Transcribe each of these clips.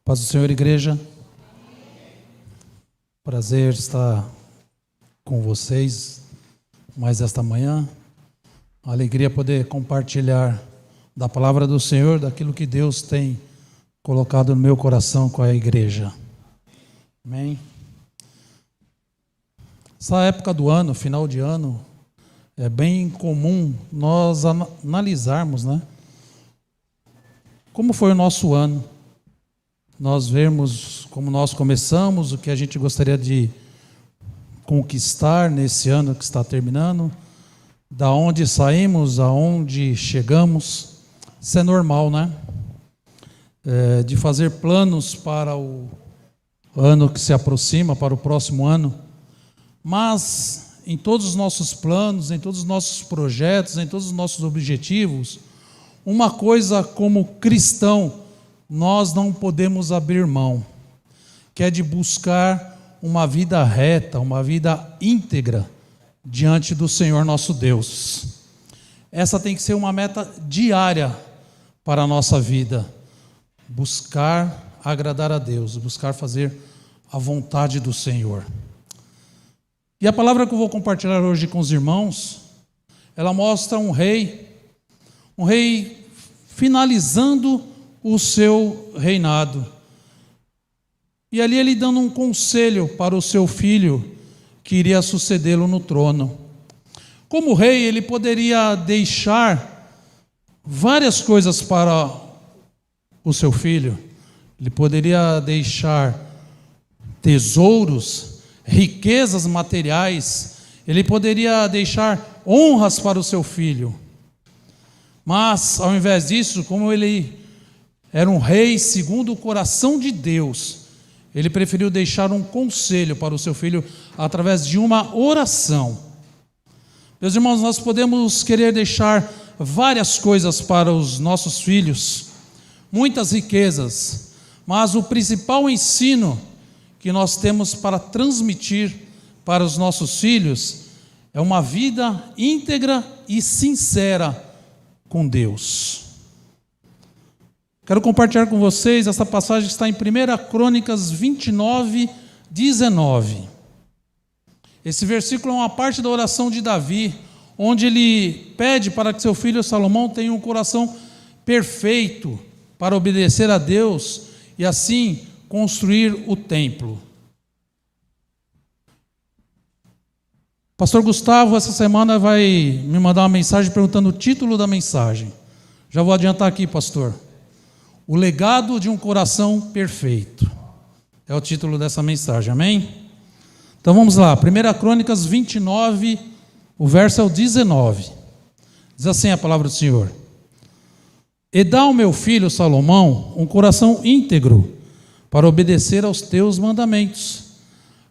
Paz do Senhor, igreja. Prazer estar com vocês mais esta manhã. Uma alegria poder compartilhar da palavra do Senhor, daquilo que Deus tem colocado no meu coração com a igreja. Amém? Essa época do ano, final de ano, é bem comum nós analisarmos, né? Como foi o nosso ano. Nós vermos como nós começamos, o que a gente gostaria de conquistar nesse ano que está terminando, da onde saímos, aonde chegamos. Isso é normal, né? De fazer planos para o ano que se aproxima, para o próximo ano. Mas em todos os nossos planos, em todos os nossos projetos, em todos os nossos objetivos, uma coisa como cristão nós não podemos abrir mão, que é de buscar uma vida reta, uma vida íntegra diante do Senhor nosso Deus. Essa tem que ser uma meta diária para a nossa vida, buscar agradar a Deus, buscar fazer a vontade do Senhor. E a palavra que eu vou compartilhar hoje com os irmãos, ela mostra um rei finalizando o seu reinado. E ali ele dando um conselho para o seu filho que iria sucedê-lo no trono. Como rei, ele poderia deixar várias coisas para o seu filho. Ele poderia deixar tesouros, riquezas materiais, ele poderia deixar honras para o seu filho. Mas, ao invés disso, como ele era um rei segundo o coração de Deus, ele preferiu deixar um conselho para o seu filho através de uma oração. Meus irmãos, nós podemos querer deixar várias coisas para os nossos filhos, muitas riquezas, mas o principal ensino que nós temos para transmitir para os nossos filhos é uma vida íntegra e sincera com Deus. Quero compartilhar com vocês essa passagem que está em 1 Crônicas 29, 19. Esse versículo é uma parte da oração de Davi, onde ele pede para que seu filho Salomão tenha um coração perfeito para obedecer a Deus e assim construir o templo. Pastor Gustavo, essa semana vai me mandar uma mensagem perguntando o título da mensagem. Já vou adiantar aqui, pastor. O legado de um coração perfeito. É o título dessa mensagem, amém? Então vamos lá, 1 Crônicas 29, o verso é o 19. Diz assim a palavra do Senhor: E dá ao meu filho Salomão um coração íntegro para obedecer aos teus mandamentos,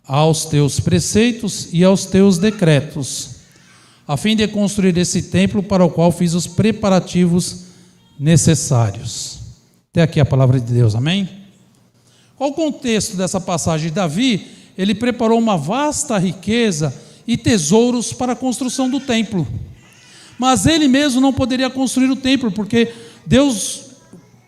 aos teus preceitos e aos teus decretos, a fim de construir esse templo para o qual fiz os preparativos necessários. Até aqui a palavra de Deus, amém? Qual o contexto dessa passagem? Davi, ele preparou uma vasta riqueza e tesouros para a construção do templo. Mas ele mesmo não poderia construir o templo, porque Deus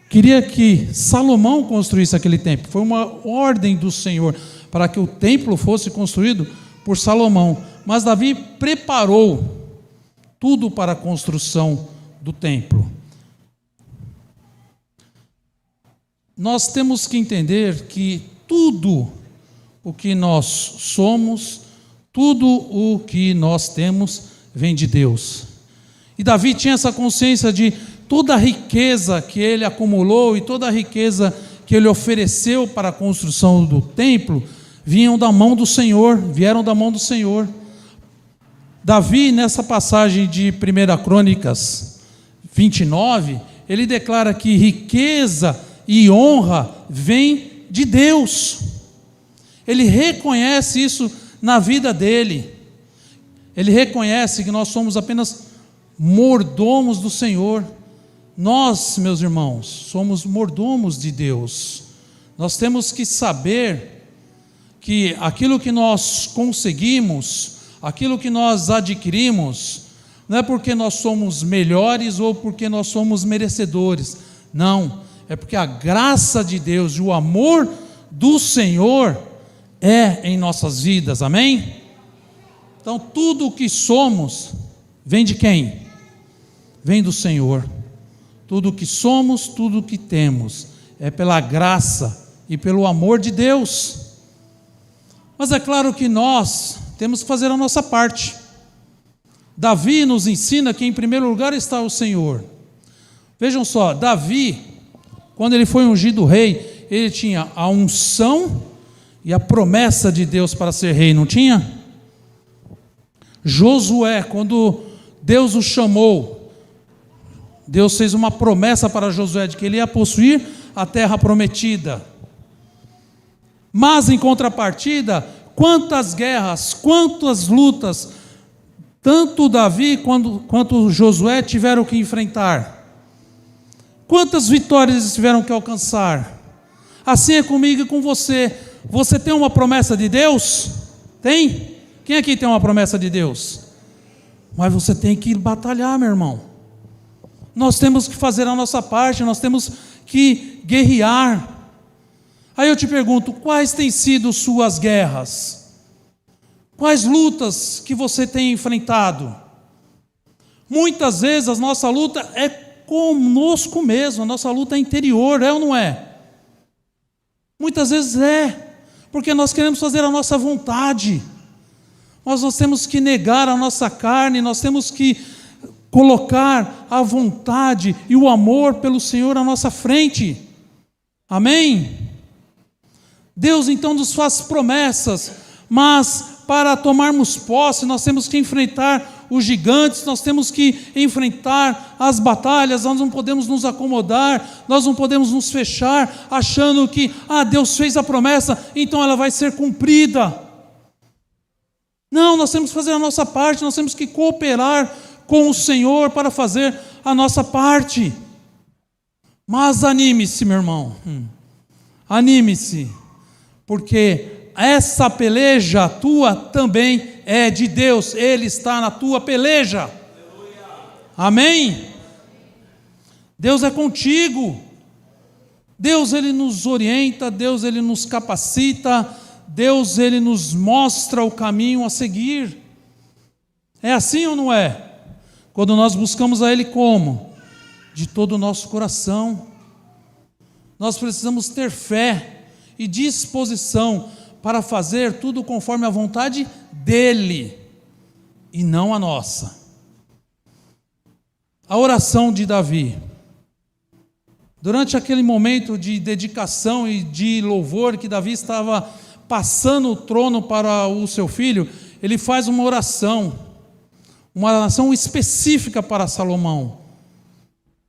queria que Salomão construísse aquele templo. Foi uma ordem do Senhor para que o templo fosse construído por Salomão. Mas Davi preparou tudo para a construção do templo. Nós temos que entender que tudo o que nós somos, tudo o que nós temos, vem de Deus. E Davi tinha essa consciência de toda a riqueza que ele acumulou e toda a riqueza que ele ofereceu para a construção do templo, vieram da mão do Senhor. Davi, nessa passagem de 1 Crônicas 29, ele declara que riqueza e honra vem de Deus. Ele reconhece isso na vida dele. Ele reconhece que nós somos apenas mordomos do Senhor. Nós, meus irmãos, somos mordomos de Deus. Nós temos que saber que aquilo que nós conseguimos, aquilo que nós adquirimos, não é porque nós somos melhores ou porque nós somos merecedores. Não, é porque a graça de Deus e o amor do Senhor é em nossas vidas, amém? Então tudo o que somos vem de quem? Vem do Senhor. Tudo o que somos, tudo o que temos é pela graça e pelo amor de Deus. Mas é claro que nós temos que fazer a nossa parte. Davi nos ensina que em primeiro lugar está o Senhor. Vejam só, Davi, quando ele foi ungido rei, ele tinha a unção e a promessa de Deus para ser rei, não tinha? Josué, quando Deus o chamou, Deus fez uma promessa para Josué de que ele ia possuir a terra prometida. Mas em contrapartida, quantas guerras, quantas lutas, tanto Davi quanto Josué tiveram que enfrentar? Quantas vitórias eles tiveram que alcançar? Assim é comigo e com você. Você tem uma promessa de Deus? Tem? Quem aqui tem uma promessa de Deus? Mas você tem que batalhar, meu irmão. Nós temos que fazer a nossa parte, nós temos que guerrear. Aí eu te pergunto, quais têm sido suas guerras? Quais lutas que você tem enfrentado? Muitas vezes a nossa luta é conosco mesmo, a nossa luta é interior, é ou não é? Muitas vezes é, porque nós queremos fazer a nossa vontade, mas nós temos que negar a nossa carne, nós temos que colocar a vontade e o amor pelo Senhor à nossa frente, amém? Deus então nos faz promessas, mas para tomarmos posse nós temos que enfrentar os gigantes, nós temos que enfrentar as batalhas, nós não podemos nos acomodar, nós não podemos nos fechar achando que, Deus fez a promessa, então ela vai ser cumprida. Não, nós temos que fazer a nossa parte, nós temos que cooperar com o Senhor para fazer a nossa parte. Mas anime-se, meu irmão, anime-se, porque essa peleja tua também é de Deus, Ele está na tua peleja. Amém? Deus é contigo. Deus, Ele nos orienta, Deus, Ele nos capacita, Deus, Ele nos mostra o caminho a seguir. É assim ou não é? Quando nós buscamos a Ele como? De todo o nosso coração. Nós precisamos ter fé e disposição para fazer tudo conforme a vontade dEle e não a nossa. A oração de Davi, durante aquele momento de dedicação e de louvor que Davi estava passando o trono para o seu filho, ele faz uma oração específica para Salomão,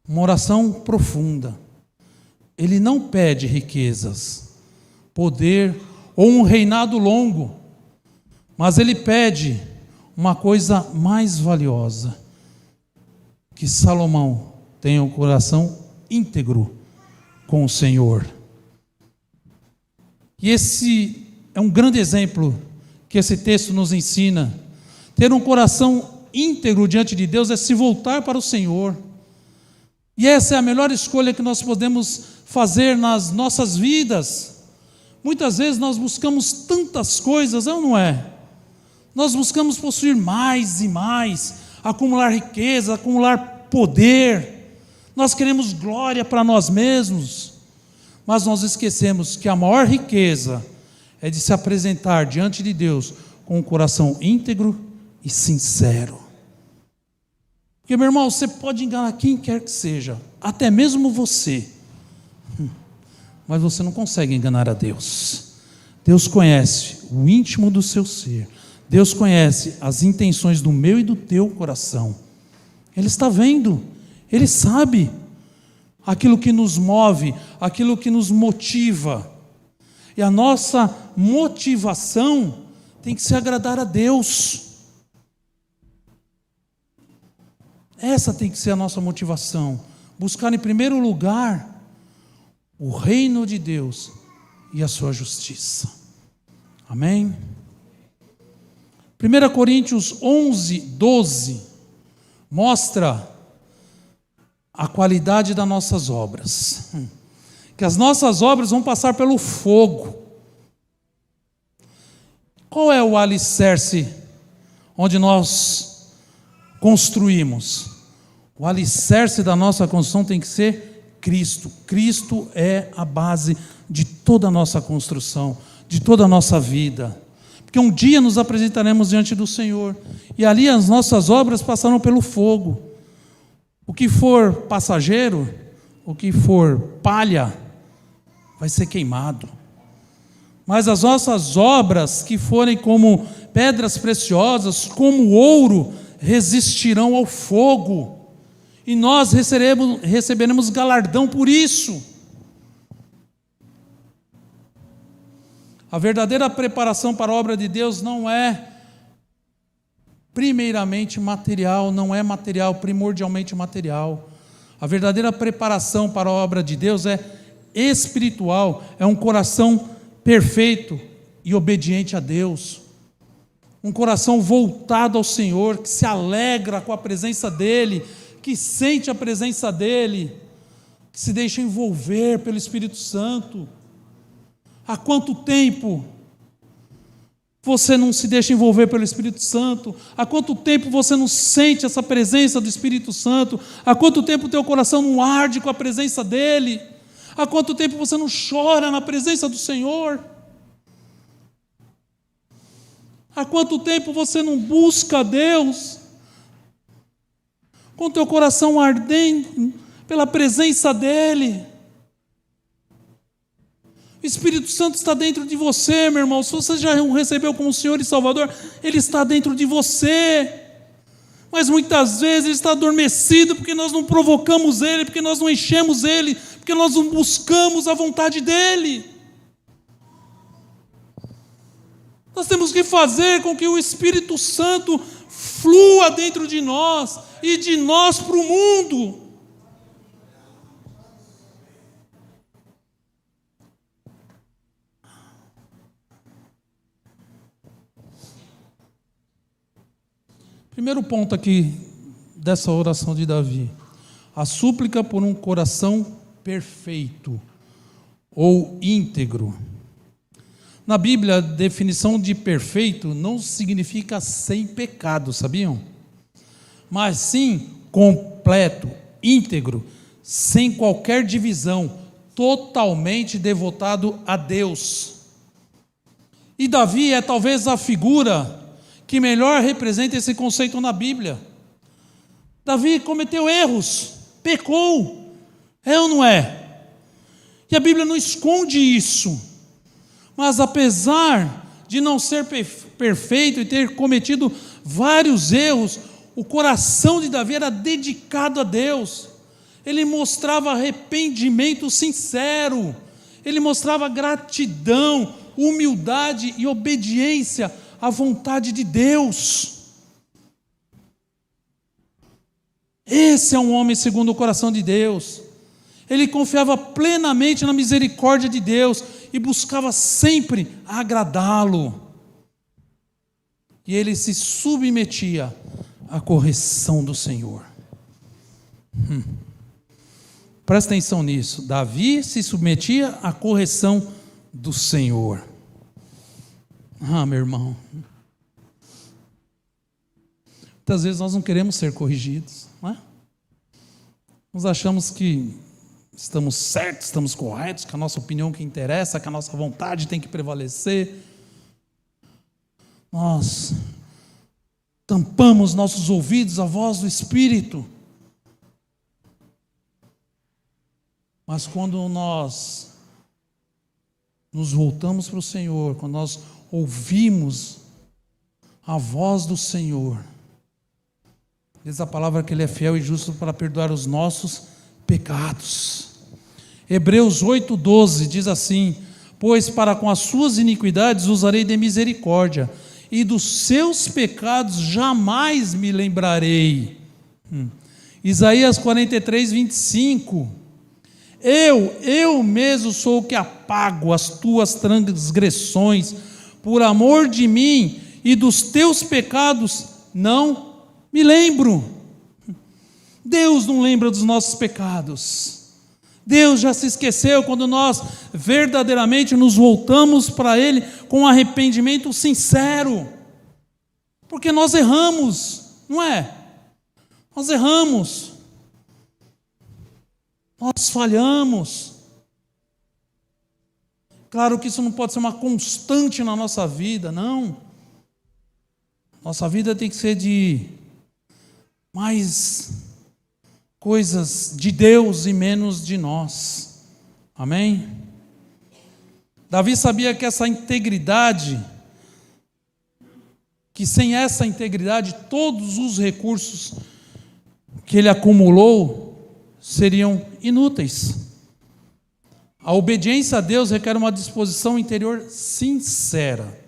uma oração profunda. Ele não pede riquezas, poder ou um reinado longo, mas ele pede uma coisa mais valiosa, que Salomão tenha um coração íntegro com o Senhor. E esse é um grande exemplo que esse texto nos ensina. Ter um coração íntegro diante de Deus é se voltar para o Senhor. E essa é a melhor escolha que nós podemos fazer nas nossas vidas. Muitas vezes nós buscamos tantas coisas, não é? Nós buscamos possuir mais e mais, acumular riqueza, acumular poder. Nós queremos glória para nós mesmos, mas nós esquecemos que a maior riqueza é de se apresentar diante de Deus com um coração íntegro e sincero. Porque, meu irmão, você pode enganar quem quer que seja, até mesmo você, mas você não consegue enganar a Deus. Deus conhece o íntimo do seu ser, Deus conhece as intenções do meu e do teu coração. Ele está vendo, Ele sabe aquilo que nos move, aquilo que nos motiva. E a nossa motivação tem que se agradar a Deus. Essa tem que ser a nossa motivação. Buscar em primeiro lugar o reino de Deus e a sua justiça. Amém? 1 Coríntios 11, 12 mostra a qualidade das nossas obras. que as nossas obras vão passar pelo fogo. Qual é o alicerce onde nós construímos? O alicerce da nossa construção tem que ser Cristo. Cristo é a base de toda a nossa construção, de toda a nossa vida. Porque um dia nos apresentaremos diante do Senhor, e ali as nossas obras passarão pelo fogo. O que for passageiro, o que for palha, vai ser queimado. Mas as nossas obras, que forem como pedras preciosas, como ouro, resistirão ao fogo, e nós receberemos galardão por isso. A verdadeira preparação para a obra de Deus não é primeiramente material, não é material, primordialmente material. A verdadeira preparação para a obra de Deus é espiritual, é um coração perfeito e obediente a Deus. Um coração voltado ao Senhor, que se alegra com a presença dEle, que sente a presença dEle, que se deixa envolver pelo Espírito Santo. Há quanto tempo você não se deixa envolver pelo Espírito Santo? Há quanto tempo você não sente essa presença do Espírito Santo? Há quanto tempo o teu coração não arde com a presença dEle? Há quanto tempo você não chora na presença do Senhor? Há quanto tempo você não busca a Deus com o teu coração ardendo pela presença dEle? O Espírito Santo está dentro de você, meu irmão. Se você já o recebeu como Senhor e Salvador, Ele está dentro de você. Mas muitas vezes Ele está adormecido porque nós não provocamos Ele, porque nós não enchemos Ele, porque nós não buscamos a vontade dEle. Nós temos que fazer com que o Espírito Santo flua dentro de nós e de nós para o mundo. Primeiro ponto aqui dessa oração de Davi: a súplica por um coração perfeito ou íntegro. Na Bíblia, a definição de perfeito não significa sem pecado, sabiam? Mas sim completo, íntegro, sem qualquer divisão, totalmente devotado a Deus. E Davi é talvez a figura que melhor representa esse conceito na Bíblia. Davi cometeu erros, pecou, é ou não é? E a Bíblia não esconde isso. Mas apesar de não ser perfeito e ter cometido vários erros, o coração de Davi era dedicado a Deus. Ele mostrava arrependimento sincero, ele mostrava gratidão, humildade e obediência à vontade de Deus. Esse é um homem segundo o coração de Deus. Ele confiava plenamente na misericórdia de Deus e buscava sempre agradá-lo. E ele se submetia à correção do Senhor. Presta atenção nisso. Davi se submetia à correção do Senhor. Meu irmão. Muitas vezes nós não queremos ser corrigidos, não é? Nós achamos que estamos certos, estamos corretos, que a nossa opinião que interessa, que a nossa vontade tem que prevalecer. Nós tampamos nossos ouvidos à voz do Espírito. Mas quando nós nos voltamos para o Senhor, quando nós ouvimos a voz do Senhor, diz a palavra que Ele é fiel e justo para perdoar os nossos pecados. Hebreus 8:12 diz assim: pois para com as suas iniquidades usarei de misericórdia, e dos seus pecados jamais me lembrarei. Isaías 43:25: eu mesmo sou o que apago as tuas transgressões, por amor de mim, e dos teus pecados não me lembro. Deus não lembra dos nossos pecados. Deus já se esqueceu quando nós verdadeiramente nos voltamos para Ele com um arrependimento sincero. Porque nós erramos, não é? Nós erramos. Nós falhamos. Claro que isso não pode ser uma constante na nossa vida, não. Nossa vida tem que ser de mais coisas de Deus e menos de nós. Amém? Davi sabia que essa integridade, que sem essa integridade, todos os recursos que ele acumulou seriam inúteis. A obediência a Deus requer uma disposição interior sincera.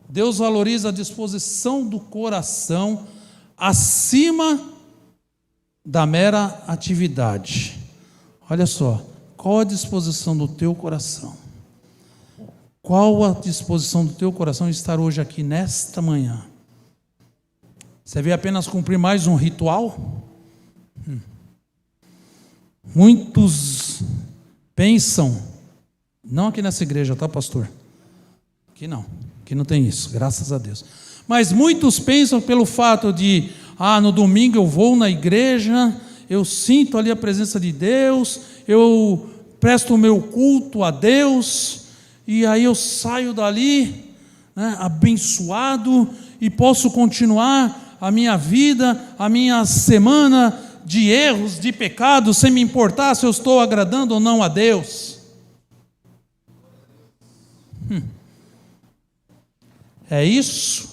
Deus valoriza a disposição do coração acima da mera atividade. Olha só, qual a disposição do teu coração? Qual a disposição do teu coração de estar hoje aqui nesta manhã? Você veio apenas cumprir mais um ritual? Muitos pensam, não aqui nessa igreja, tá, pastor? Aqui não tem isso, graças a Deus. Mas muitos pensam pelo fato de, no domingo eu vou na igreja, eu sinto ali a presença de Deus, eu presto o meu culto a Deus, e aí eu saio dali, né, abençoado, e posso continuar a minha vida, a minha semana de erros, de pecados, sem me importar se eu estou agradando ou não a Deus. É isso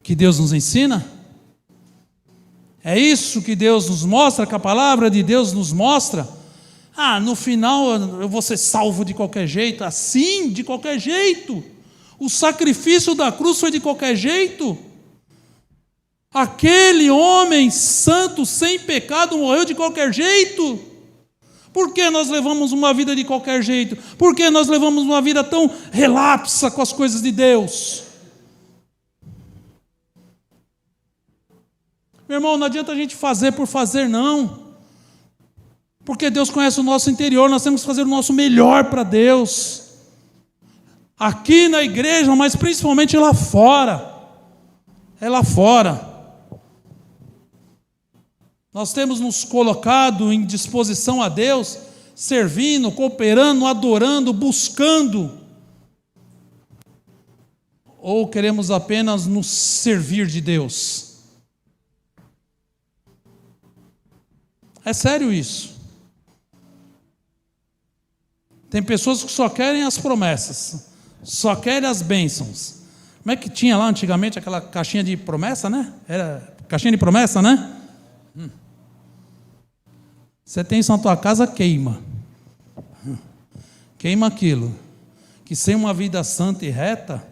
que Deus nos ensina? É isso que Deus nos mostra, que a palavra de Deus nos mostra? No final eu vou ser salvo de qualquer jeito. Assim, de qualquer jeito. O sacrifício da cruz foi de qualquer jeito. Aquele homem santo, sem pecado, morreu de qualquer jeito. Por que nós levamos uma vida de qualquer jeito? Por que nós levamos uma vida tão relapsa com as coisas de Deus? Meu irmão, não adianta a gente fazer por fazer, não. Porque Deus conhece o nosso interior, nós temos que fazer o nosso melhor para Deus. Aqui na igreja, mas principalmente lá fora. É lá fora. Nós temos nos colocado em disposição a Deus, servindo, cooperando, adorando, buscando. Ou queremos apenas nos servir de Deus? É sério isso. Tem pessoas que só querem as promessas, só querem as bênçãos. Como é que tinha lá antigamente aquela caixinha de promessa, né? Era caixinha de promessa, né? Você tem isso na tua casa, queima. Queima aquilo. Que sem uma vida santa e reta,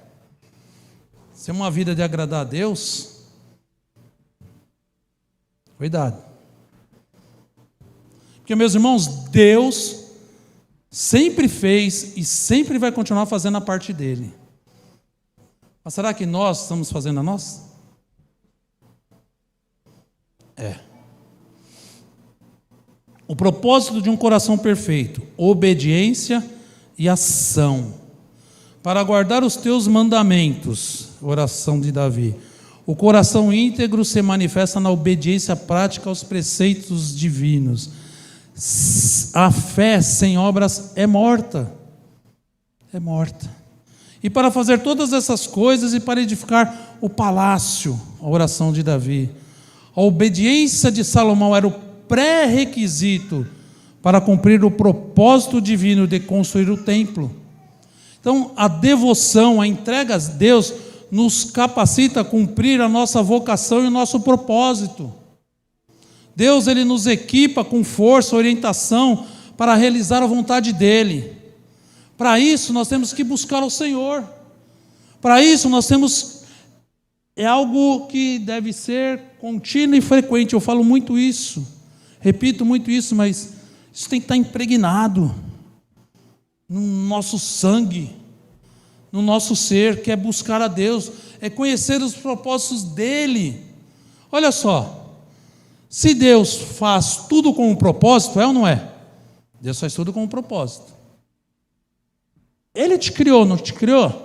sem uma vida de agradar a Deus, cuidado. Porque, meus irmãos, Deus sempre fez e sempre vai continuar fazendo a parte dele. Mas será que nós estamos fazendo a nossa? O propósito de um coração perfeito: obediência e ação. Para guardar os teus mandamentos, oração de Davi. O coração íntegro se manifesta na obediência prática aos preceitos divinos. A fé sem obras é morta. É morta. E para fazer todas essas coisas e para edificar o palácio, a oração de Davi. A obediência de Salomão era o pré-requisito para cumprir o propósito divino de construir o templo. Então, a devoção, a entrega a Deus nos capacita a cumprir a nossa vocação e o nosso propósito. Deus, Ele nos equipa com força, orientação para realizar a vontade dEle. Para isso, nós temos que buscar o Senhor. Para isso, nós temos... É algo que deve ser contínuo e frequente. Eu falo muito isso. Repito muito isso, mas isso tem que estar impregnado no nosso sangue, no nosso ser, que é buscar a Deus, é conhecer os propósitos dEle. Olha só, Se Deus faz tudo com um propósito, é ou não é? Deus faz tudo com um propósito. Ele te criou, não te criou?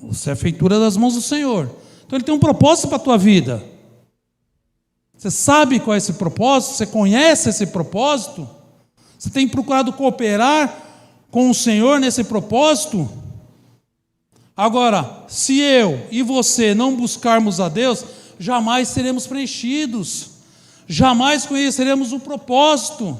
Você é feitura das mãos do Senhor. Então Ele tem um propósito para a tua vida. Você sabe qual é esse propósito? Você conhece esse propósito? Você tem procurado cooperar com o Senhor nesse propósito? Agora, se eu e você não buscarmos a Deus, jamais seremos preenchidos, jamais conheceremos o propósito.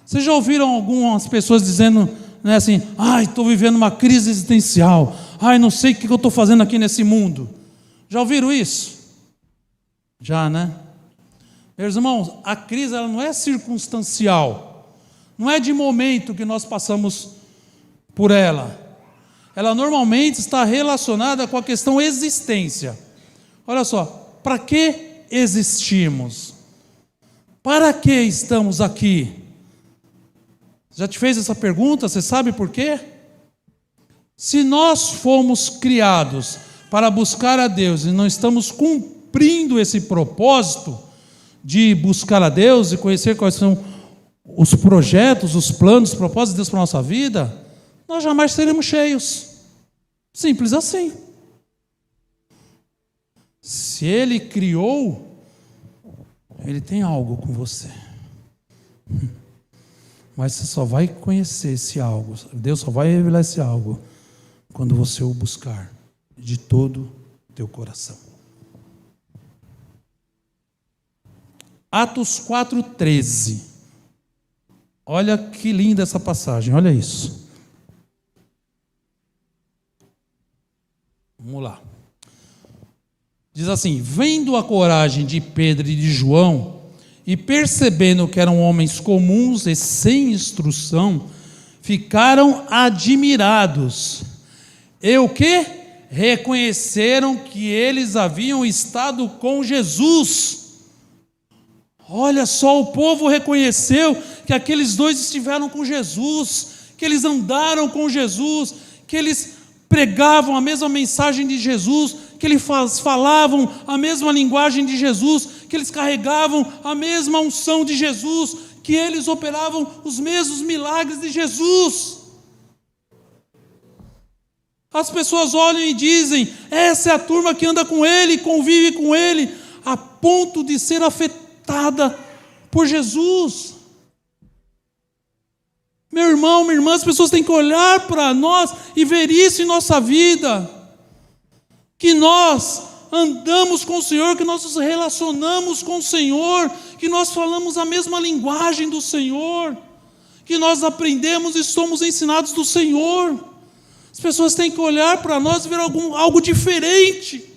Vocês já ouviram algumas pessoas dizendo, né, assim, estou vivendo uma crise existencial, não sei o que eu estou fazendo aqui nesse mundo. Já ouviram isso? Já, né? Meus irmãos, a crise ela não é circunstancial, não é de momento que nós passamos por ela. Ela normalmente está relacionada com a questão existência. Olha só, para que existimos? Para que estamos aqui? Já te fez essa pergunta? Você sabe por quê? Se nós fomos criados para buscar a Deus e não estamos cumprindo esse propósito de buscar a Deus e conhecer quais são os projetos, os planos, os propósitos de Deus para a nossa vida, nós jamais seremos cheios. Simples assim. Se Ele criou, Ele tem algo com você. Mas você só vai conhecer esse algo, Deus só vai revelar esse algo quando você o buscar de todo o teu coração. Atos 4:13. Olha que linda essa passagem, olha isso. Vamos lá. Diz assim: vendo a coragem de Pedro e de João, e percebendo que eram homens comuns e sem instrução, ficaram admirados. E o quê? Reconheceram que eles haviam estado com Jesus. Olha só, o povo reconheceu que aqueles dois estiveram com Jesus, que eles andaram com Jesus, que eles pregavam a mesma mensagem de Jesus, que eles falavam a mesma linguagem de Jesus, que eles carregavam a mesma unção de Jesus, que eles operavam os mesmos milagres de Jesus. As pessoas olham e dizem: essa é a turma que anda com Ele, convive com Ele, a ponto de ser afetada por Jesus. Meu irmão, minha irmã, as pessoas têm que olhar para nós e ver isso em nossa vida, que nós andamos com o Senhor, que nós nos relacionamos com o Senhor, que nós falamos a mesma linguagem do Senhor, que nós aprendemos e somos ensinados do Senhor. As pessoas têm que olhar para nós e ver algo diferente.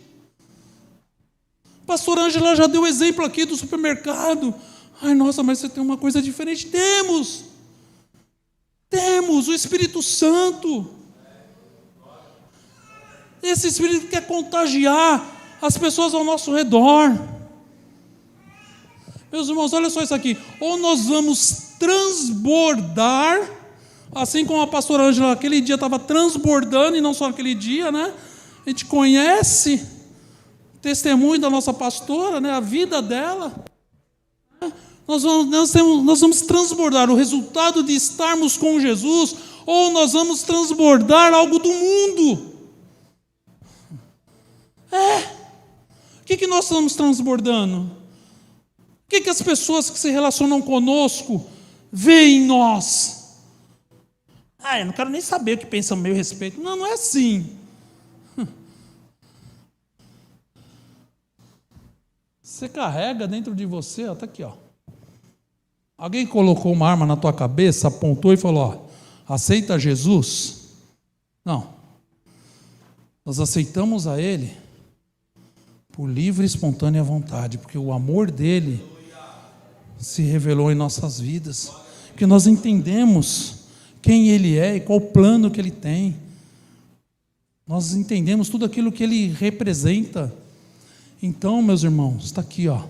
Pastor Ângela já deu exemplo aqui do supermercado. Nossa, mas você tem uma coisa diferente. Temos o Espírito Santo. Esse Espírito quer contagiar as pessoas ao nosso redor. Meus irmãos, olha só isso aqui. Ou nós vamos transbordar, assim como a pastora Ângela aquele dia estava transbordando, e não só aquele dia, né? A gente conhece o testemunho da nossa pastora, né? A vida dela. Nós vamos transbordar o resultado de estarmos com Jesus, ou nós vamos transbordar algo do mundo. O que nós estamos transbordando? O que as pessoas que se relacionam conosco veem em nós? Eu não quero nem saber o que pensam a meu respeito. Não é assim. Você carrega dentro de você, está aqui, ó. Alguém colocou uma arma na tua cabeça, apontou e falou: aceita Jesus? Não. Nós aceitamos a Ele por livre e espontânea vontade, porque o amor dEle se revelou em nossas vidas, que nós entendemos quem Ele é e qual o plano que Ele tem. Nós entendemos tudo aquilo que Ele representa. Então, meus irmãos, está aqui, ó.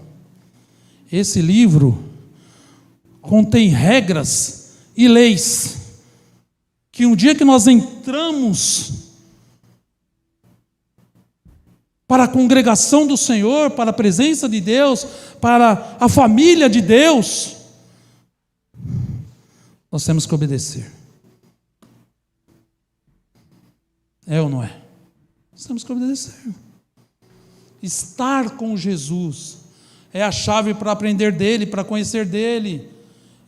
Esse livro contém regras e leis que um dia que nós entramos para a congregação do Senhor, para a presença de Deus, para a família de Deus, nós temos que obedecer. É ou não é? Nós temos que obedecer. Estar com Jesus é a chave para aprender dele, para conhecer dele,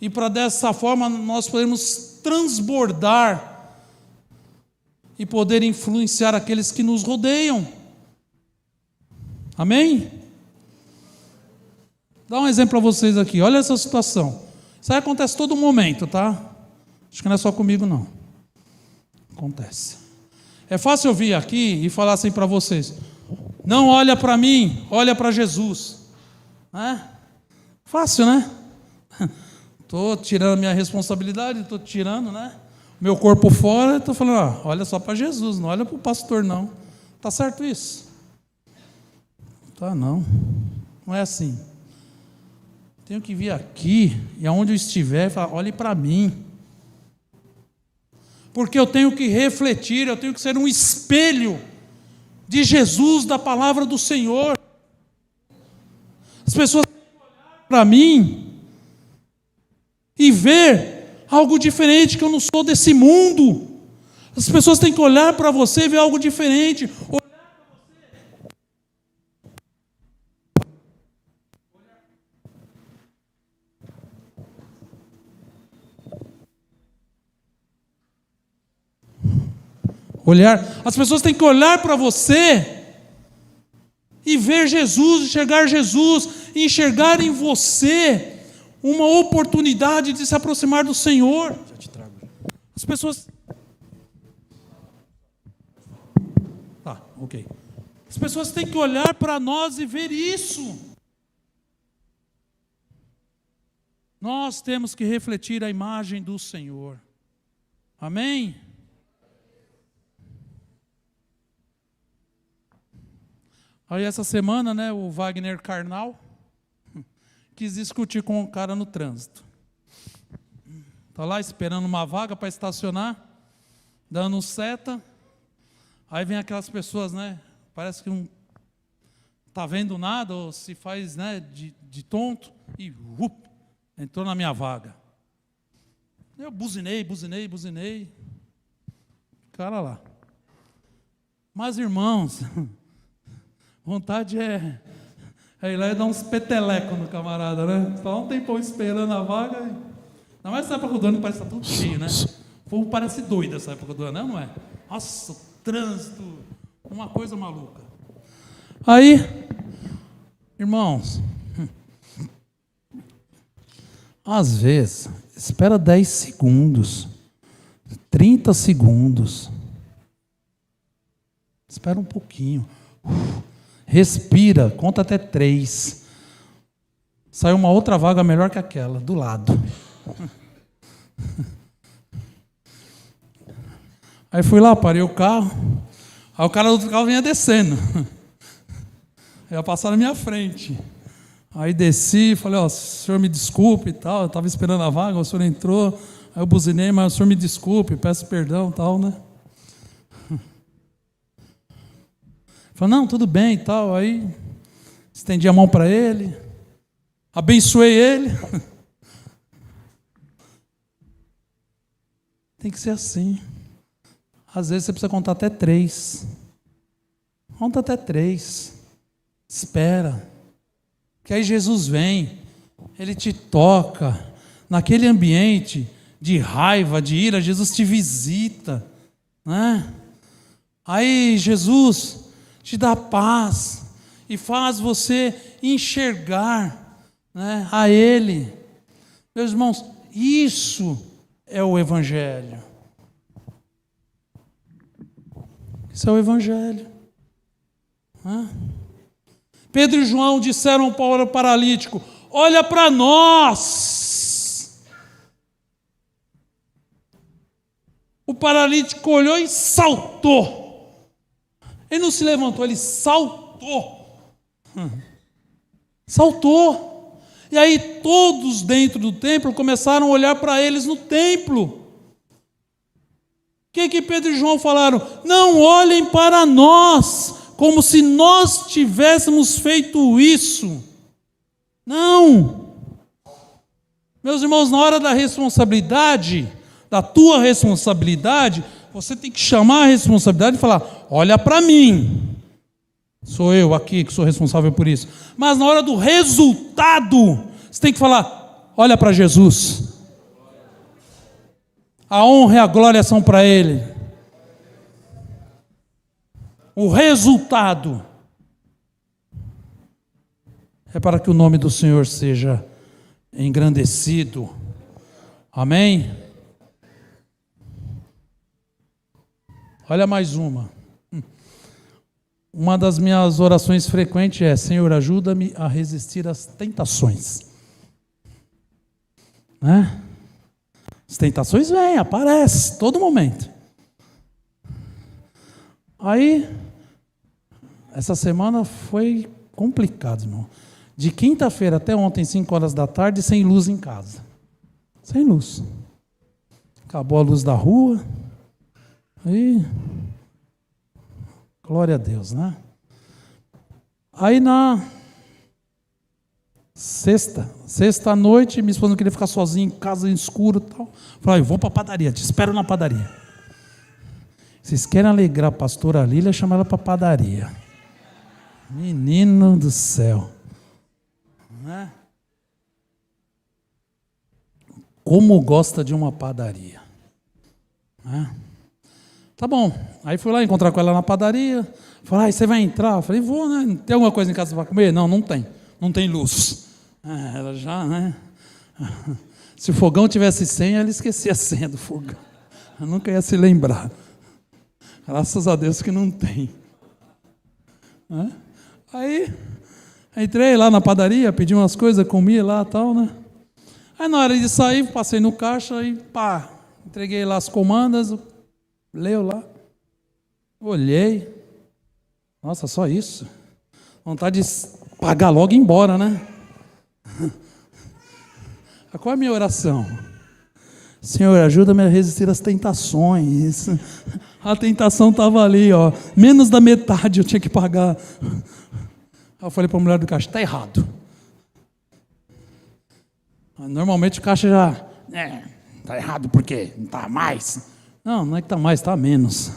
e para dessa forma nós podermos transbordar e poder influenciar aqueles que nos rodeiam. Amém? Dá um exemplo para vocês aqui, olha essa situação. Isso aí acontece todo momento, tá? Acho que não é só comigo não. Acontece. É fácil eu vir aqui e falar assim para vocês: não olha para mim, olha para Jesus. Fácil, né? Estou tirando a minha responsabilidade, estou tirando, né? Meu corpo fora, estou falando, olha só para Jesus, não olha para o pastor não. Está certo isso? Tá, não. Não é assim. Tenho que vir aqui e aonde eu estiver, falar, olhe para mim. Porque eu tenho que refletir, eu tenho que ser um espelho de Jesus, da palavra do Senhor. As pessoas têm que olhar para mim e ver algo diferente, que eu não sou desse mundo. As pessoas têm que olhar para você e ver algo diferente. As pessoas têm que olhar para você e ver Jesus, enxergar Jesus, e enxergar em você uma oportunidade de se aproximar do Senhor. Já te trago. As pessoas... Tá, ok. As pessoas têm que olhar para nós e ver isso. Nós temos que refletir a imagem do Senhor. Amém? Aí essa semana, né, o Wagner Karnal quis discutir com um cara no trânsito. Está lá esperando uma vaga para estacionar, dando seta. Aí vem aquelas pessoas, né, parece que não está vendo nada, ou se faz, né, de tonto, e entrou na minha vaga. Eu buzinei. Cara lá. Mas, irmãos... vontade é ir lá e dar uns petelecos no camarada, né? Só um tempão esperando a vaga. Ainda mais essa época do ano parece que está tudo cheio, né? O povo parece doido essa época do ano, não é? Nossa, o trânsito, uma coisa maluca. Aí, irmãos, às vezes, espera 10 segundos, 30 segundos. Espera um pouquinho. Respira, conta até 3. Sai uma outra vaga melhor que aquela, do lado. Aí fui lá, parei o carro. Aí o cara do outro carro vinha descendo. Ia passar na minha frente. Aí desci, falei, o senhor me desculpe e tal. Eu estava esperando a vaga, o senhor entrou. Aí eu buzinei, mas o senhor me desculpe, peço perdão e tal, né? Falei, não, tudo bem e tal. Aí estendi a mão para ele, abençoei ele. Tem que ser assim. Às vezes você precisa contar até 3. Conta até 3. Espera. Que aí Jesus vem, Ele te toca. Naquele ambiente de raiva, de ira, Jesus te visita, né? Aí Jesus te dá paz e faz você enxergar, né, a Ele. Meus irmãos, isso é o Evangelho. Isso é o Evangelho. Pedro e João disseram para o paralítico: olha para nós. O paralítico olhou e saltou. Ele não se levantou, ele saltou. Saltou. E aí todos dentro do templo começaram a olhar para eles no templo. O que Pedro e João falaram? Não olhem para nós como se nós tivéssemos feito isso. Não! Meus irmãos, na hora da responsabilidade, da tua responsabilidade, você tem que chamar a responsabilidade e falar: olha para mim, sou eu aqui que sou responsável por isso. Mas na hora do resultado, você tem que falar: olha para Jesus. A honra e a glória são para Ele. O resultado é para que o nome do Senhor seja engrandecido. Amém? Olha mais uma. Uma das minhas orações frequentes é: Senhor, ajuda-me a resistir às tentações. Né? As tentações vêm, aparecem, todo momento. Aí, essa semana foi complicado, irmão. De quinta-feira até ontem, 5 horas da tarde, sem luz em casa. Sem luz. Acabou a luz da rua. Aí, glória a Deus, né? Aí na sexta noite, minha esposa não queria ficar sozinha em casa, em escuro e tal. Falei: eu vou para a padaria, te espero na padaria. Vocês querem alegrar a pastora Lília, chama ela para a padaria. Menino do céu. Né? Como gosta de uma padaria. Né? Tá bom. Aí fui lá encontrar com ela na padaria. Falei: você vai entrar? Eu falei: vou, né? Tem alguma coisa em casa para comer? Não, não tem. Não tem luz. Ela já, né? Se o fogão tivesse senha, ela esquecia a senha do fogão. Eu nunca ia se lembrar. Graças a Deus que não tem. Aí, entrei lá na padaria, pedi umas coisas, comi lá e tal, né? Aí na hora de sair, passei no caixa e pá, entreguei lá as comandas, leu lá, olhei. Nossa, só isso? Vontade de pagar logo e ir embora, né? Qual é a minha oração? Senhor, ajuda-me a resistir às tentações. A tentação estava ali, ó. Menos da metade eu tinha que pagar. Aí eu falei para a mulher do caixa: está errado. Normalmente o caixa já... está errado por quê? Não está mais? Não é que está mais, está menos.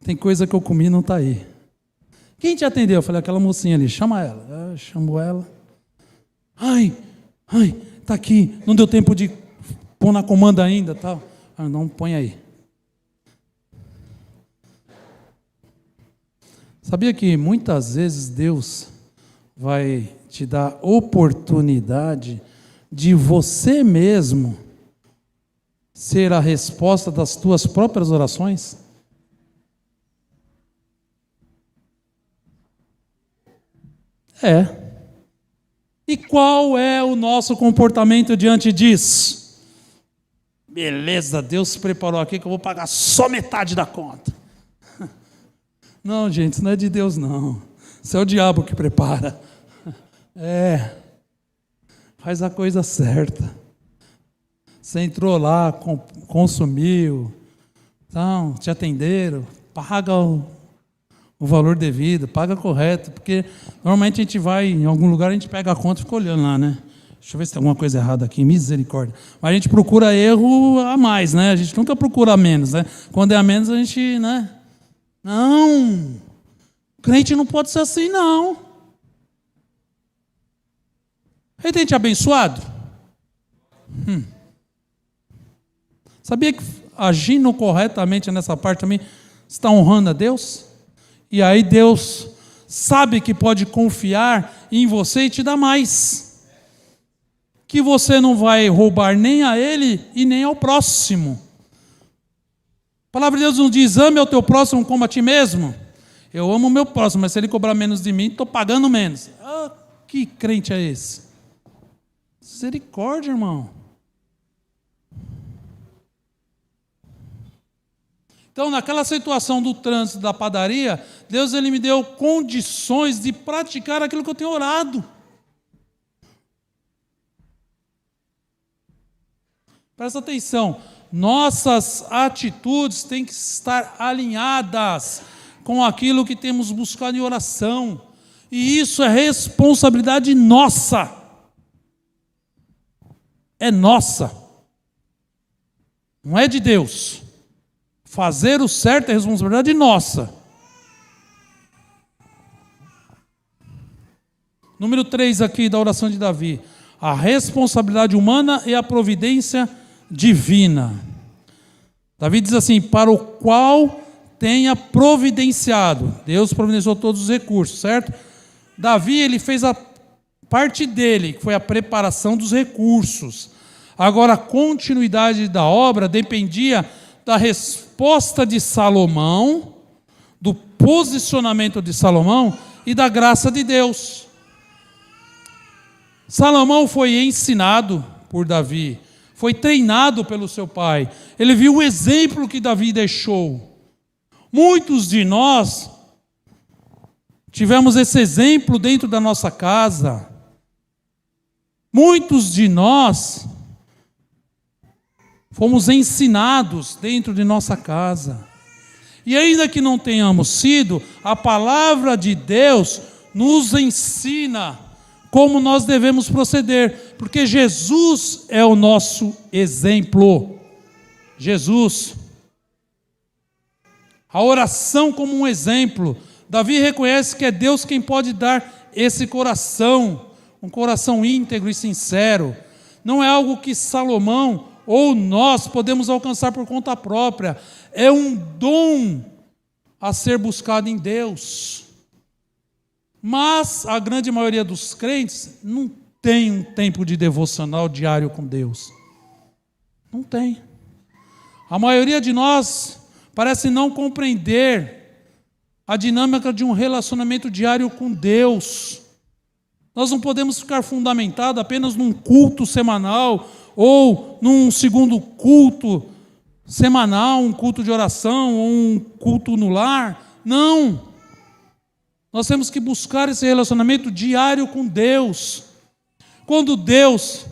Tem coisa que eu comi e não está aí. Quem te atendeu? Eu falei: aquela mocinha ali, chama ela. Chamou ela. Ai, está aqui. Não deu tempo de pôr na comanda ainda, tal. Não, põe aí. Sabia que muitas vezes Deus vai te dar oportunidade de você mesmo ser a resposta das tuas próprias orações? E qual é o nosso comportamento diante disso? Beleza, Deus preparou aqui que eu vou pagar só metade da conta. Não, gente, isso não é de Deus, não. Isso é o diabo que prepara. Faz a coisa certa. Você entrou lá, consumiu, então, te atenderam, paga o valor devido, paga correto, porque normalmente a gente vai em algum lugar, a gente pega a conta e fica olhando lá, né? Deixa eu ver se tem alguma coisa errada aqui, misericórdia. Mas a gente procura erro a mais, né? A gente nunca procura a menos, né? Quando é a menos, a gente, né? Não, o crente não pode ser assim, não. Ele tem te abençoado? Sabia que agindo corretamente nessa parte também está honrando a Deus? E aí Deus sabe que pode confiar em você e te dá mais. Que você não vai roubar nem a Ele e nem ao próximo. A palavra de Deus não diz: ame ao teu próximo como a ti mesmo. Eu amo o meu próximo, mas se ele cobrar menos de mim, estou pagando menos. Que crente é esse? Misericórdia, irmão. Então, naquela situação do trânsito da padaria, Deus ele me deu condições de praticar aquilo que eu tenho orado. Presta atenção, nossas atitudes têm que estar alinhadas com aquilo que temos buscado em oração. E isso é responsabilidade nossa. É nossa. Não é de Deus. Fazer o certo é responsabilidade nossa. Número 3 aqui da oração de Davi. A responsabilidade humana e a providência divina. Davi diz assim: para o qual tenha providenciado. Deus providenciou todos os recursos, certo? Davi, ele fez a parte dele, que foi a preparação dos recursos. Agora, a continuidade da obra dependia da resposta de Salomão, do posicionamento de Salomão e da graça de Deus. Salomão foi ensinado por Davi, foi treinado pelo seu pai. Ele viu o exemplo que Davi deixou. Muitos de nós tivemos esse exemplo dentro da nossa casa. Muitos de nós fomos ensinados dentro de nossa casa. E ainda que não tenhamos sido, a palavra de Deus nos ensina como nós devemos proceder, porque Jesus é o nosso exemplo. Jesus. A oração como um exemplo. Davi reconhece que é Deus quem pode dar esse coração, um coração íntegro e sincero. Não é algo que Salomão ou nós podemos alcançar por conta própria. É um dom a ser buscado em Deus. Mas a grande maioria dos crentes não tem um tempo de devocional diário com Deus. Não tem. A maioria de nós parece não compreender a dinâmica de um relacionamento diário com Deus. Nós não podemos ficar fundamentados apenas num culto semanal ou num segundo culto semanal, um culto de oração ou um culto no lar. Não. Nós temos que buscar esse relacionamento diário com Deus. Quando Deus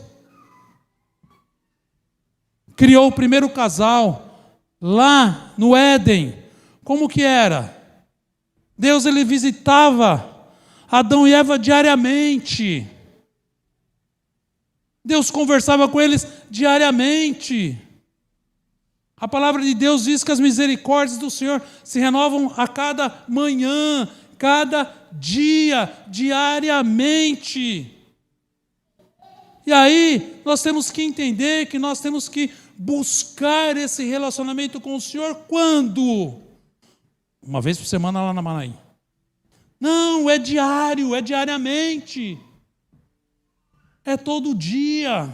criou o primeiro casal lá no Éden, como que era? Deus, ele visitava Adão e Eva diariamente. Deus conversava com eles diariamente. A palavra de Deus diz que as misericórdias do Senhor se renovam a cada manhã, cada dia, diariamente. E aí, nós temos que entender que nós temos que buscar esse relacionamento com o Senhor quando? Uma vez por semana lá na Manaí. Não, é diário, é diariamente. É todo dia.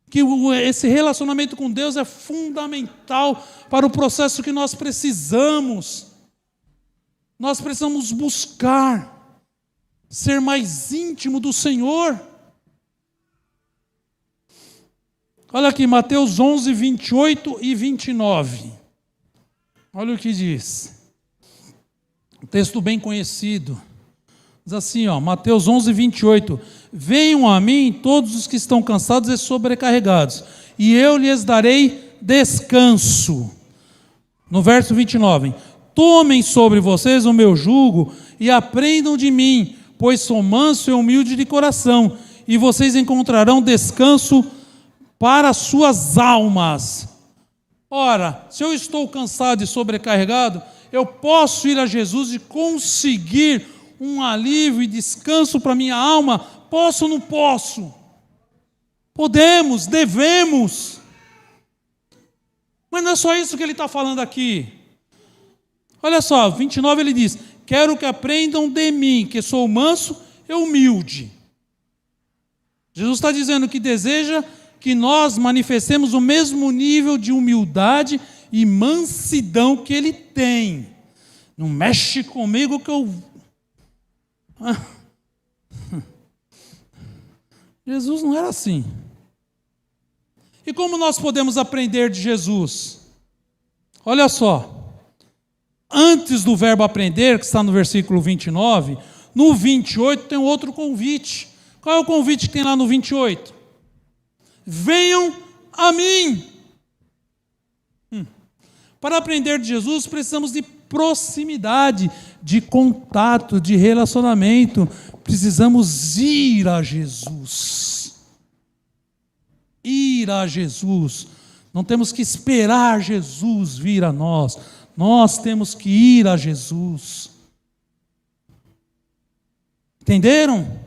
Que esse relacionamento com Deus é fundamental para o processo que nós precisamos. Nós precisamos buscar ser mais íntimo do Senhor. Olha aqui, Mateus 11, 28 e 29. Olha o que diz. Um texto bem conhecido. Diz assim, Mateus 11, 28. Venham a mim todos os que estão cansados e sobrecarregados, e eu lhes darei descanso. No verso 29. Tomem sobre vocês o meu jugo e aprendam de mim, pois sou manso e humilde de coração, e vocês encontrarão descanso para as suas almas. Ora, se eu estou cansado e sobrecarregado, eu posso ir a Jesus e conseguir um alívio e descanso para minha alma? Posso ou não posso? Podemos, devemos. Mas não é só isso que ele está falando aqui. Olha só, 29 ele diz: quero que aprendam de mim, que sou manso e humilde. Jesus está dizendo que deseja que nós manifestemos o mesmo nível de humildade e mansidão que ele tem. Não mexe comigo que eu... Jesus não era assim. E como nós podemos aprender de Jesus? Olha só. Antes do verbo aprender, que está no versículo 29, no 28 tem outro convite. Qual é o convite que tem lá no 28? Venham a mim. Para aprender de Jesus, precisamos de proximidade, de contato, de relacionamento. Precisamos ir a Jesus. Ir a Jesus. Não temos que esperar Jesus vir a nós. Nós temos que ir a Jesus. Entenderam?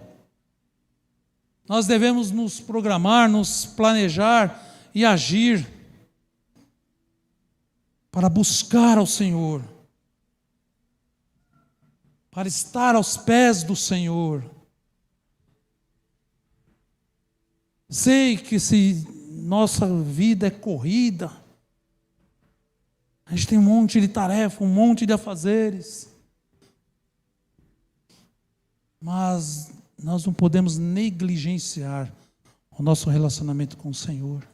Nós devemos nos programar, nos planejar e agir para buscar ao Senhor, para estar aos pés do Senhor. Sei que se nossa vida é corrida, a gente tem um monte de tarefa, um monte de afazeres, mas nós não podemos negligenciar o nosso relacionamento com o Senhor.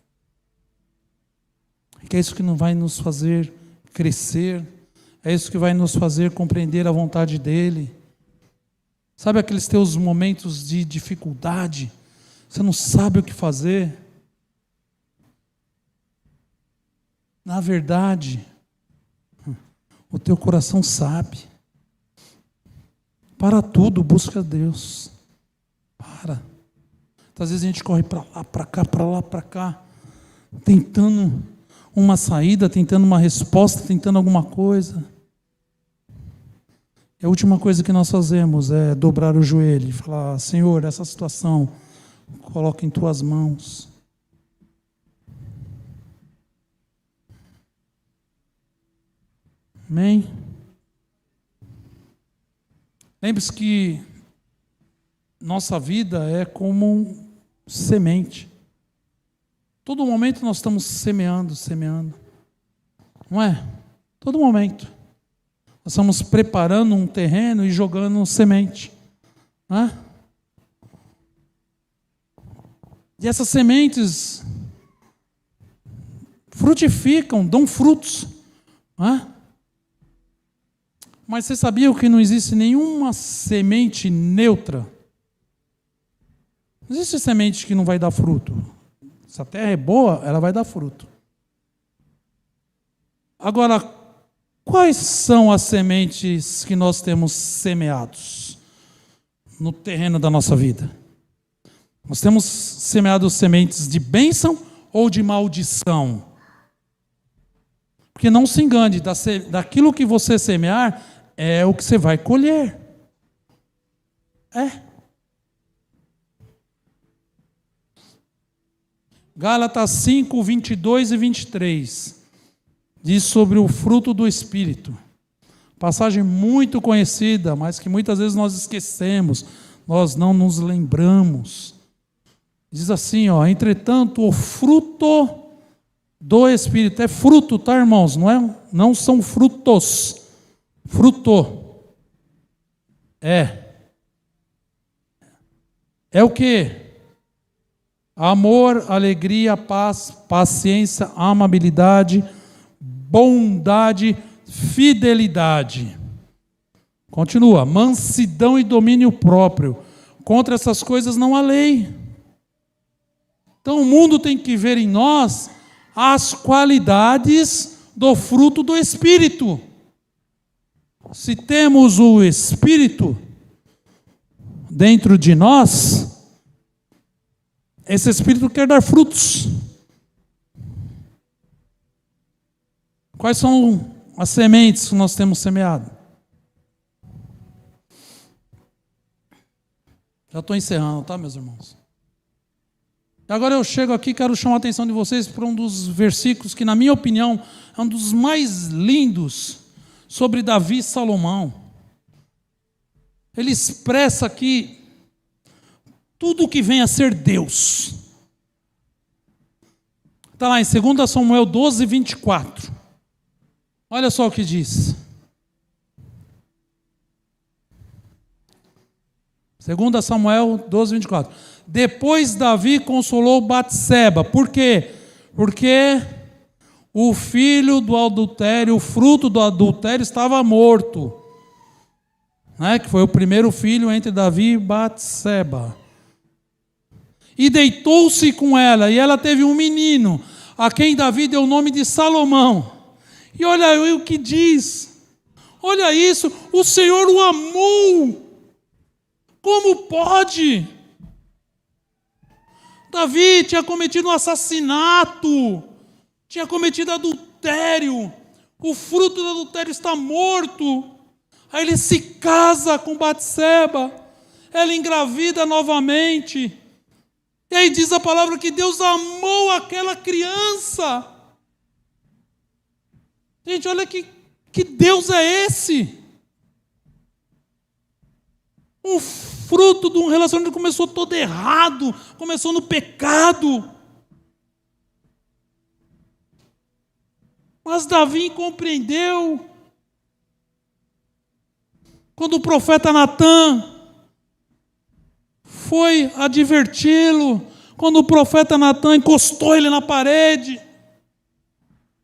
Que é isso que não vai nos fazer crescer, é isso que vai nos fazer compreender a vontade dEle. Sabe aqueles teus momentos de dificuldade, você não sabe o que fazer? Na verdade, o teu coração sabe. Para tudo, busca Deus. Para. Às vezes a gente corre para lá, para cá, para lá, para cá, tentando uma saída, tentando uma resposta, tentando alguma coisa. E a última coisa que nós fazemos é dobrar o joelho e falar: Senhor, essa situação, coloca em tuas mãos. Amém? Lembre-se que nossa vida é como semente. Todo momento nós estamos semeando. Não é? Todo momento. Nós estamos preparando um terreno e jogando semente. Não é? E essas sementes frutificam, dão frutos. Não é? Mas você sabia que não existe nenhuma semente neutra? Não existe semente que não vai dar fruto. Se a terra é boa, ela vai dar fruto. Agora, quais são as sementes que nós temos semeados no terreno da nossa vida? Nós temos semeado sementes de bênção ou de maldição? Porque não se engane, daquilo que você semear é o que você vai colher. É. Gálatas 5, 22 e 23. Diz sobre o fruto do Espírito. Passagem muito conhecida, mas que muitas vezes nós esquecemos, nós não nos lembramos. Diz assim, entretanto, o fruto do Espírito, é fruto, tá, irmãos? Não são frutos. Fruto. É o quê? Amor, alegria, paz, paciência, amabilidade, bondade, fidelidade. Continua, mansidão e domínio próprio. Contra essas coisas não há lei. Então o mundo tem que ver em nós as qualidades do fruto do Espírito. Se temos o Espírito dentro de nós, esse Espírito quer dar frutos. Quais são as sementes que nós temos semeado? Já estou encerrando, tá, meus irmãos? Agora eu chego aqui e quero chamar a atenção de vocês para um dos versículos que, na minha opinião, é um dos mais lindos sobre Davi e Salomão. Ele expressa aqui tudo o que vem a ser Deus. Está lá em 2 Samuel 12, 24. Olha só o que diz. 2 Samuel 12, 24. Depois Davi consolou Batseba. Por quê? Porque o filho do adultério, o fruto do adultério estava morto. Que foi o primeiro filho entre Davi e Batseba. E deitou-se com ela, e ela teve um menino, a quem Davi deu o nome de Salomão. E olha aí o que diz. Olha isso, o Senhor o amou. Como pode? Davi tinha cometido um assassinato, tinha cometido adultério, o fruto do adultério está morto. Aí ele se casa com Batseba, ela engravida novamente. E aí diz a palavra que Deus amou aquela criança. Gente, olha que Deus é esse? Um fruto de um relacionamento que começou todo errado, começou no pecado. Mas Davi compreendeu. Quando o profeta Natã foi adverti-lo, quando o profeta Natã encostou ele na parede.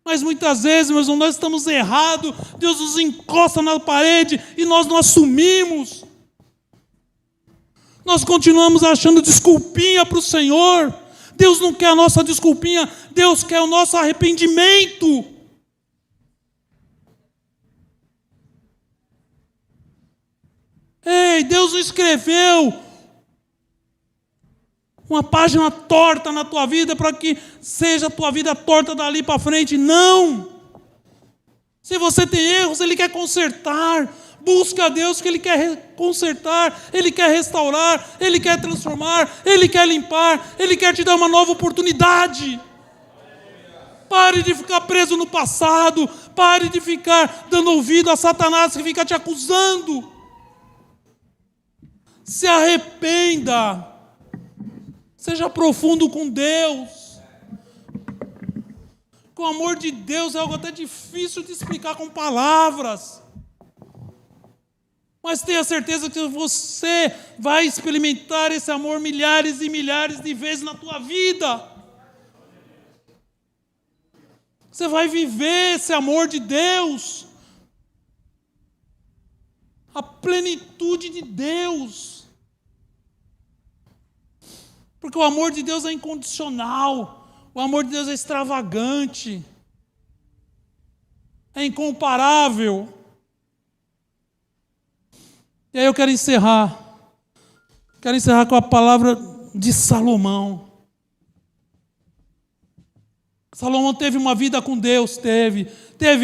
Mas muitas vezes, meus irmãos, nós estamos errados, Deus nos encosta na parede e nós não assumimos. Nós continuamos achando desculpinha para o Senhor. Deus não quer a nossa desculpinha, Deus quer o nosso arrependimento. Ei, Deus não escreveu uma página torta na tua vida para que seja a tua vida torta dali para frente. Não! Se você tem erros, Ele quer consertar. Busca a Deus que Ele quer consertar, Ele quer restaurar, Ele quer transformar, Ele quer limpar, Ele quer te dar uma nova oportunidade. Pare de ficar preso no passado, pare de ficar dando ouvido a Satanás que fica te acusando. Se arrependa, seja profundo com Deus. O amor de Deus é algo até difícil de explicar com palavras. Mas tenha certeza que você vai experimentar esse amor milhares e milhares de vezes na tua vida. Você vai viver esse amor de Deus. A plenitude de Deus. Porque o amor de Deus é incondicional. O amor de Deus é extravagante. É incomparável. E aí eu quero encerrar. Quero encerrar com a palavra de Salomão. Salomão teve uma vida com Deus, teve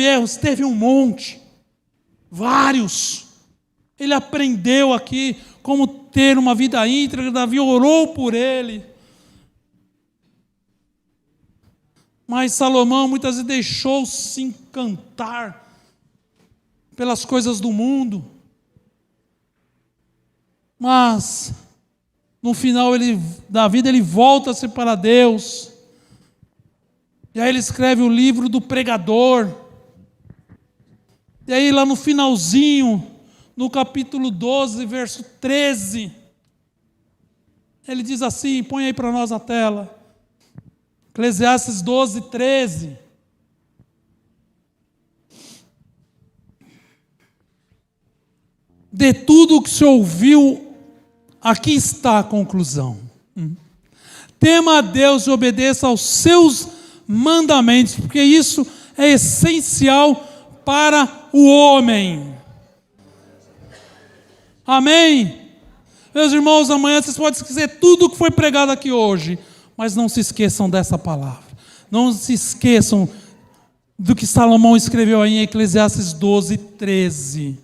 erros, teve um monte, vários. Ele aprendeu aqui como ter uma vida íntegra. Davi orou por ele. Mas Salomão muitas vezes deixou-se encantar pelas coisas do mundo. Mas, no final da vida, ele volta-se para Deus. E aí ele escreve o livro do pregador. E aí lá no finalzinho, no capítulo 12, verso 13, ele diz assim, põe aí para nós a tela. Eclesiastes 12, 13. De tudo o que se ouviu, aqui está a conclusão. Tema a Deus e obedeça aos seus mandamentos, porque isso é essencial para o homem. Amém? Meus irmãos, amanhã vocês podem esquecer tudo o que foi pregado aqui hoje, mas não se esqueçam dessa palavra. Não se esqueçam do que Salomão escreveu aí em Eclesiastes 12, 13.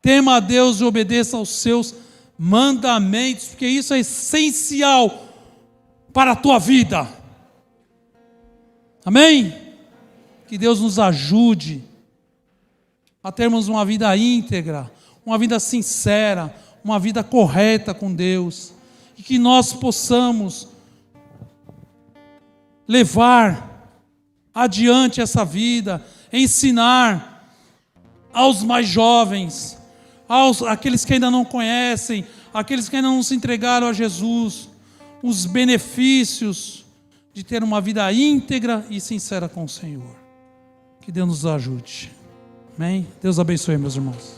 Tema a Deus e obedeça aos seus mandamentos, porque isso é essencial para a tua vida. Amém? Que Deus nos ajude a termos uma vida íntegra, uma vida sincera, uma vida correta com Deus. E que nós possamos levar adiante essa vida, ensinar aos mais jovens, aqueles que ainda não conhecem, aqueles que ainda não se entregaram a Jesus, os benefícios de ter uma vida íntegra e sincera com o Senhor. Que Deus nos ajude. Amém? Deus abençoe, meus irmãos.